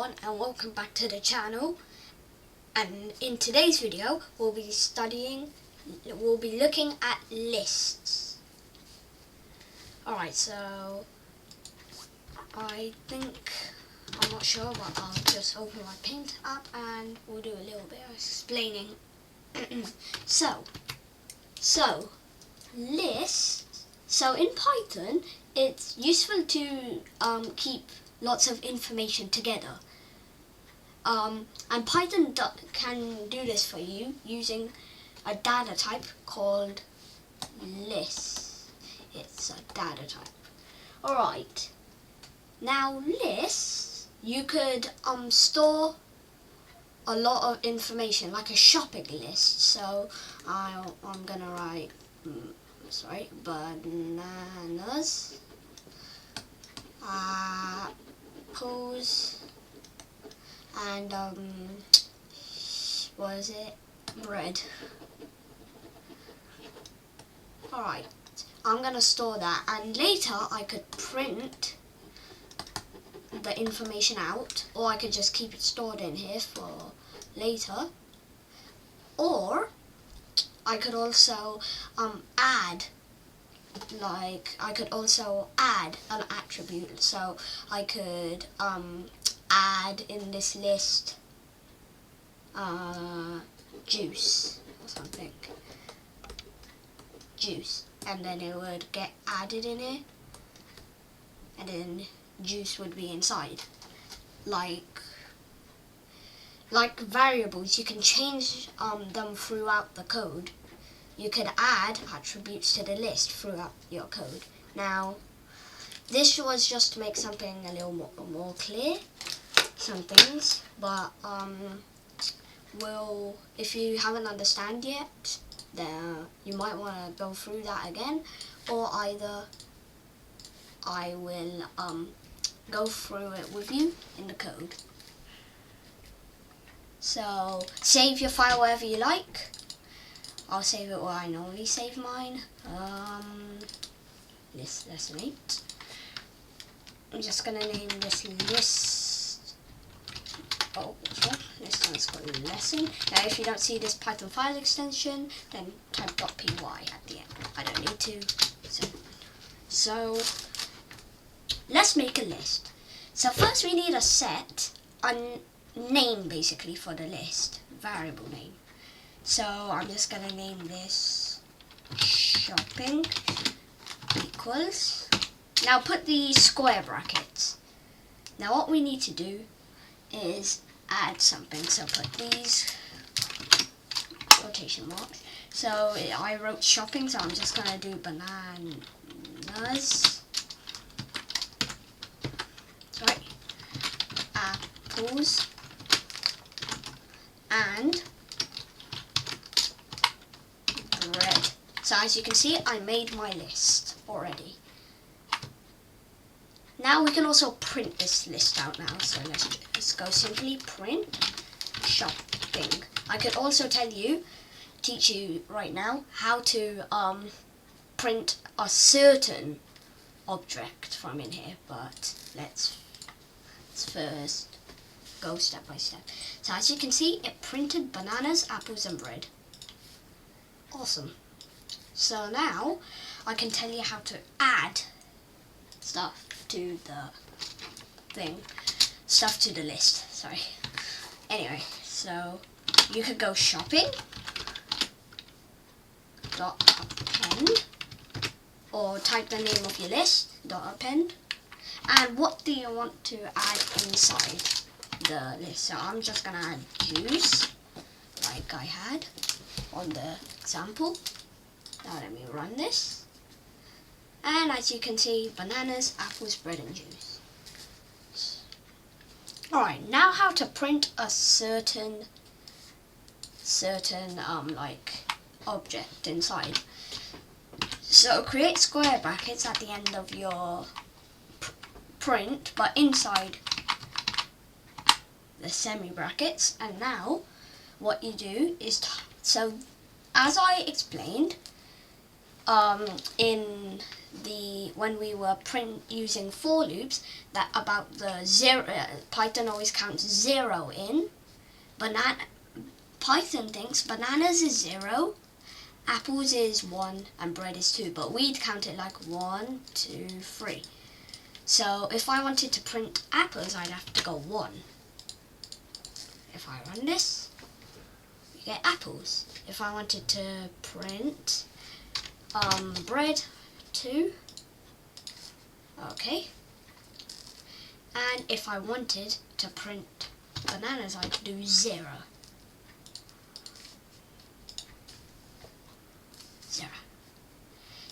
everyone, and welcome back to the channel. And in today's video we'll be looking at lists. Alright, so I'm not sure, but I'll just open my Paint app and we'll do a little bit of explaining. so lists. So in Python it's useful to keep lots of information together. And Python can do this for you using a data type called list. It's a data type. Alright, now lists, you could store a lot of information like a shopping list. So I'm gonna write bananas, apples, and what is it? Bread. Alright, I'm gonna store that, and later I could print the information out, or I could just keep it stored in here for later, or I could also add an attribute. So I could add in this list juice or something, and then it would get added in here, and then juice would be inside. Like variables, you can change them throughout the code. You could add attributes to the list throughout your code. Now, this was just to make something a little more clear, some things, but if you haven't understand yet, then you might want to go through that again, or either I will go through it with you in the code. So save your file wherever you like. I'll save it where I normally save mine. List lesson 8. I'm just gonna name this list. Oh, sorry. This one's called lesson. Now, if you don't see this Python file extension, then type .py at the end. I don't need to. So let's make a list. So first we need a name basically for the list, variable name. So I'm just gonna name this shopping equals. Now put the square brackets. Now what we need to do is add something. So put these quotation marks. So I wrote shopping, so I'm just gonna do bananas. Sorry, apples, and bread. So as you can see, I made my list already. Now we can also print this list out now. So let's just go simply print shopping. I could also teach you right now how to print a certain object from in here, but let's first go step by step. So as you can see, it printed bananas, apples, and bread. Awesome. So now I can tell you how to add stuff to the list. Sorry. Anyway, so you could go shopping .append, or type the name of your list .append, and what do you want to add inside the list. So I'm just gonna add juice like I had on the example. Now let me run this, and as you can see, bananas, apples, bread, and juice. Alright, now how to print a certain object inside. So create square brackets at the end of your print, but inside the semi brackets. And now what you do is so as I explained in when we were using for loops, that about the zero, Python always counts 0 in. Python thinks bananas is 0, apples is 1, and bread is 2, but we'd count it like 1, 2, 3. So if I wanted to print apples, I'd have to go 1. If I run this, you get apples. If I wanted to print bread, 2. Okay. And if I wanted to print bananas, I'd do 0. 0.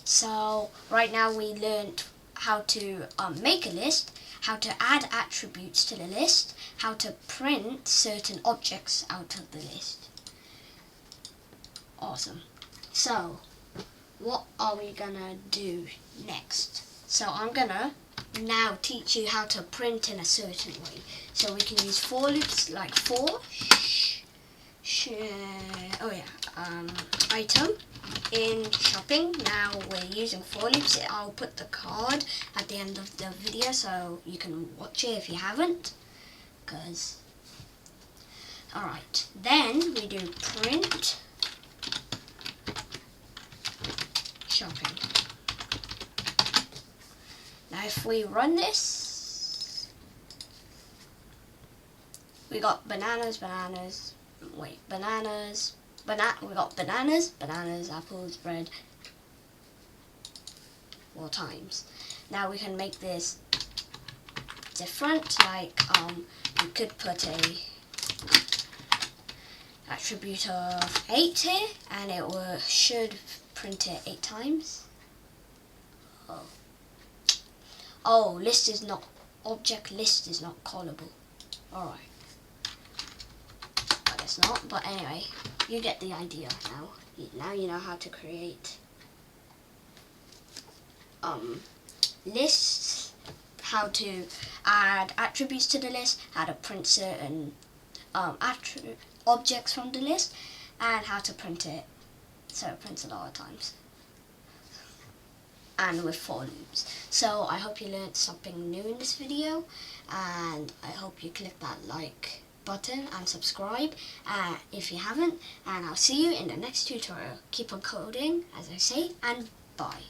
So right now we learned how to make a list, how to add attributes to the list, how to print certain objects out of the list. Awesome. So what are we gonna do next? So I'm gonna now teach you how to print in a certain way. So we can use for loops like for, item in shopping. Now we're using for loops. I'll put the card at the end of the video so you can watch it if you haven't. Alright, then we do print shopping. Now if we run this, we got bananas, we got bananas, apples, bread, 4 times. Now we can make this different, like we could put a attribute of 8 here, and it should print it 8 times. Oh, object list is not callable. Alright. I guess not, but anyway, you get the idea now. Now you know how to create lists, how to add attributes to the list, how to print certain objects from the list, and how to print it so it prints a lot of times. And with for loops. So I hope you learned something new in this video, and I hope you click that like button and subscribe if you haven't, and I'll see you in the next tutorial. Keep on coding, as I say, and bye.